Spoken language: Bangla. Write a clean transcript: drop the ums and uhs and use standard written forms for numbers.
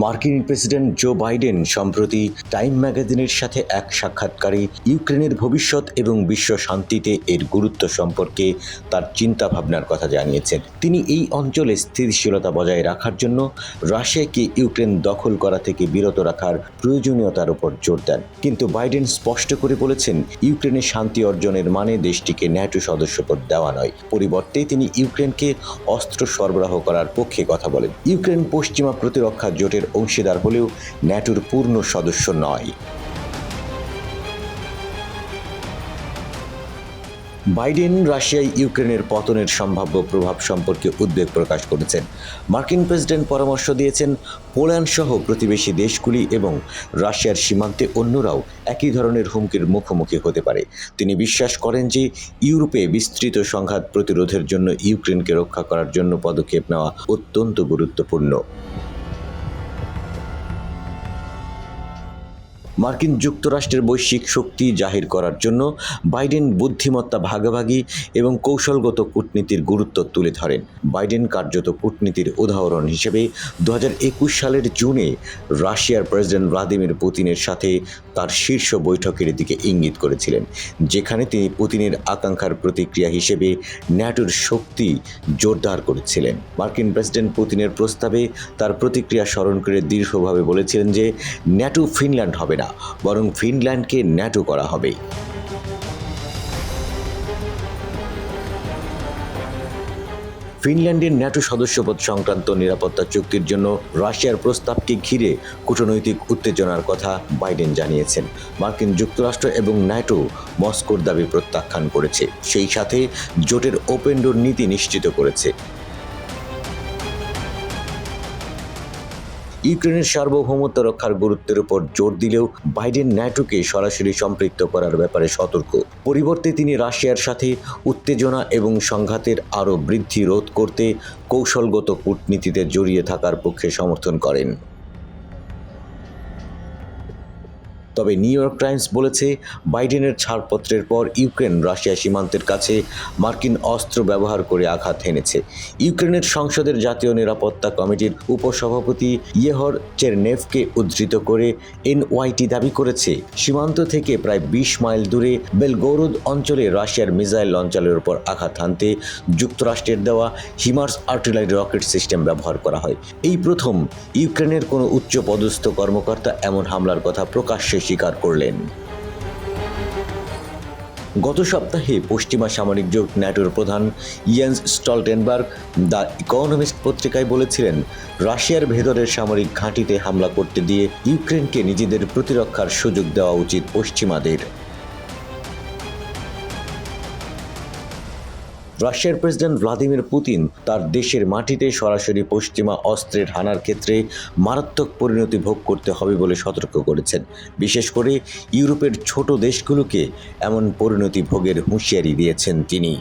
মার্কিন প্রেসিডেন্ট জো বাইডেন সম্প্রতি টাইম ম্যাগাজিনের সাথে এক সাক্ষাৎকারে ইউক্রেনের ভবিষ্যৎ এবং বিশ্ব শান্তিতে এর গুরুত্ব সম্পর্কে তার চিন্তাভাবনার কথা জানিয়েছেন। তিনি এই অঞ্চলে স্থিতিশীলতা বজায় রাখার জন্য রাশিয়াকে ইউক্রেন দখল করা থেকে বিরত রাখার প্রয়োজনীয়তার উপর জোর দেন। কিন্তু বাইডেন স্পষ্ট করে বলেছেন, ইউক্রেনের শান্তি অর্জনের মানে দেশটিকে ন্যাটো সদস্যপদ দেওয়া নয়। পরিবর্তে তিনি ইউক্রেনকে অস্ত্র সরবরাহ করার পক্ষে কথা বলেন। ইউক্রেন পশ্চিমা প্রতিরক্ষা জোটের অংশীদার হলেও ন্যাটোর পূর্ণ সদস্য নয়। বাইডেন রাশিয়ায় ইউক্রেনের পতনের সম্ভাব্য প্রভাব সম্পর্কে উদ্বেগ প্রকাশ করেছেন। মার্কিন প্রেসিডেন্ট পরামর্শ দিয়েছেন, পোল্যান্ড সহ প্রতিবেশী দেশগুলি এবং রাশিয়ার সীমান্তে অন্যরাও একই ধরনের হুমকির মুখোমুখি হতে পারে। তিনি বিশ্বাস করেন যে ইউরোপে বিস্তৃত সংঘাত প্রতিরোধের জন্য ইউক্রেনকে রক্ষা করার জন্য পদক্ষেপ নেওয়া অত্যন্ত গুরুত্বপূর্ণ। মার্কিন যুক্তরাষ্ট্রের বৈশ্বিক শক্তি জাহির করার জন্য বাইডেন বুদ্ধিমত্তা ভাগাভাগি এবং কৌশলগত কূটনীতির গুরুত্ব তুলে ধরেন। বাইডেন কার্যত কূটনীতির উদাহরণ হিসেবে 2021 সালের জুনে রাশিয়ার প্রেসিডেন্ট ভ্লাদিমির পুতিনের সাথে তার শীর্ষ বৈঠকের দিকে ইঙ্গিত করেছিলেন, যেখানে তিনি পুতিনের আকাঙ্ক্ষার প্রতিক্রিয়া হিসেবে ন্যাটোর শক্তি জোরদার করেছিলেন। মার্কিন প্রেসিডেন্ট পুতিনের প্রস্তাবে তার প্রতিক্রিয়া স্মরণ করে দীর্ঘভাবে বলেছিলেন যে ন্যাটো ফিনল্যান্ড হবে না, বরং ফিনল্যান্ডকে ন্যাটো করা হবে। ফিনল্যান্ডের ন্যাটো সদস্যপদ সংক্রান্ত নিরাপত্তা চুক্তির জন্য রাশিয়ার প্রস্তাবকে ঘিরে কূটনৈতিক উত্তেজনার কথা বাইডেন জানিয়েছেন। মার্কিন যুক্তরাষ্ট্র এবং ন্যাটো মস্কোর দাবি প্রত্যাখ্যান করেছে, সেই সাথে জোটের ওপেন ডোর নীতি নিশ্চিত করেছে। ইউক্রেনের সার্বভৌমত্ব রক্ষার গুরুত্বের উপর জোর দিলেও বাইডেন ন্যাটোকে সরাসরি সম্পৃক্ত করার ব্যাপারে সতর্ক। পরিবর্তে তিনি রাশিয়ার সাথে উত্তেজনা এবং সংঘাতের আরও বৃদ্ধি রোধ করতে কৌশলগত কূটনীতিতে জড়িয়ে থাকার পক্ষে সমর্থন করেন। তবে নিউ ইয়র্ক টাইমস বলেছে, বাইডেনের ছাড়পত্রের পর ইউক্রেন রাশিয়া সীমান্তের কাছে মার্কিন অস্ত্র ব্যবহার করে আঘাত হেনেছে। ইউক্রেনের সংসদের জাতীয় নিরাপত্তা কমিটির উপসভাপতি ইয়েহর চেরনেভকে উদ্ধৃত করে এনওয়াইটি দাবি করেছে, সীমান্ত থেকে প্রায় 20 মাইল দূরে বেলগোরোদ অঞ্চলে রাশিয়ার মিসাইল লঞ্চারের উপর আঘাত হানতে যুক্তরাষ্ট্রের দেওয়া হিমার্স আর্টিলারি রকেট সিস্টেম ব্যবহার করা হয়। এই প্রথম ইউক্রেনের কোনো উচ্চপদস্থ কর্মকর্তা এমন হামলার কথা প্রকাশ্যে স্বীকার করলেন। গত সপ্তাহে পশ্চিমা সামরিক জোট ন্যাটোর প্রধান ইয়েন্স স্টলটেনবার্গ দ্য ইকোনমিস্ট পত্রিকায় বলেছিলেন, রাশিয়ার ভেতরের সামরিক ঘাঁটিতে হামলা করতে দিয়ে ইউক্রেনকে নিজেদের প্রতিরক্ষার সুযোগ দেওয়া উচিত পশ্চিমাদের। রাশিয়ার প্রেসিডেন্ট ভ্লাদিমির পুতিন তার দেশের মাটিতে সরাসরি পশ্চিমা অস্ত্রের হানার ক্ষেত্রে মারাত্মক পরিণতি ভোগ করতে হবে বলে সতর্ক করেছেন। বিশেষ করে ইউরোপের ছোট দেশগুলোকে এমন পরিণতি ভোগের হুঁশিয়ারি দিয়েছেন তিনি।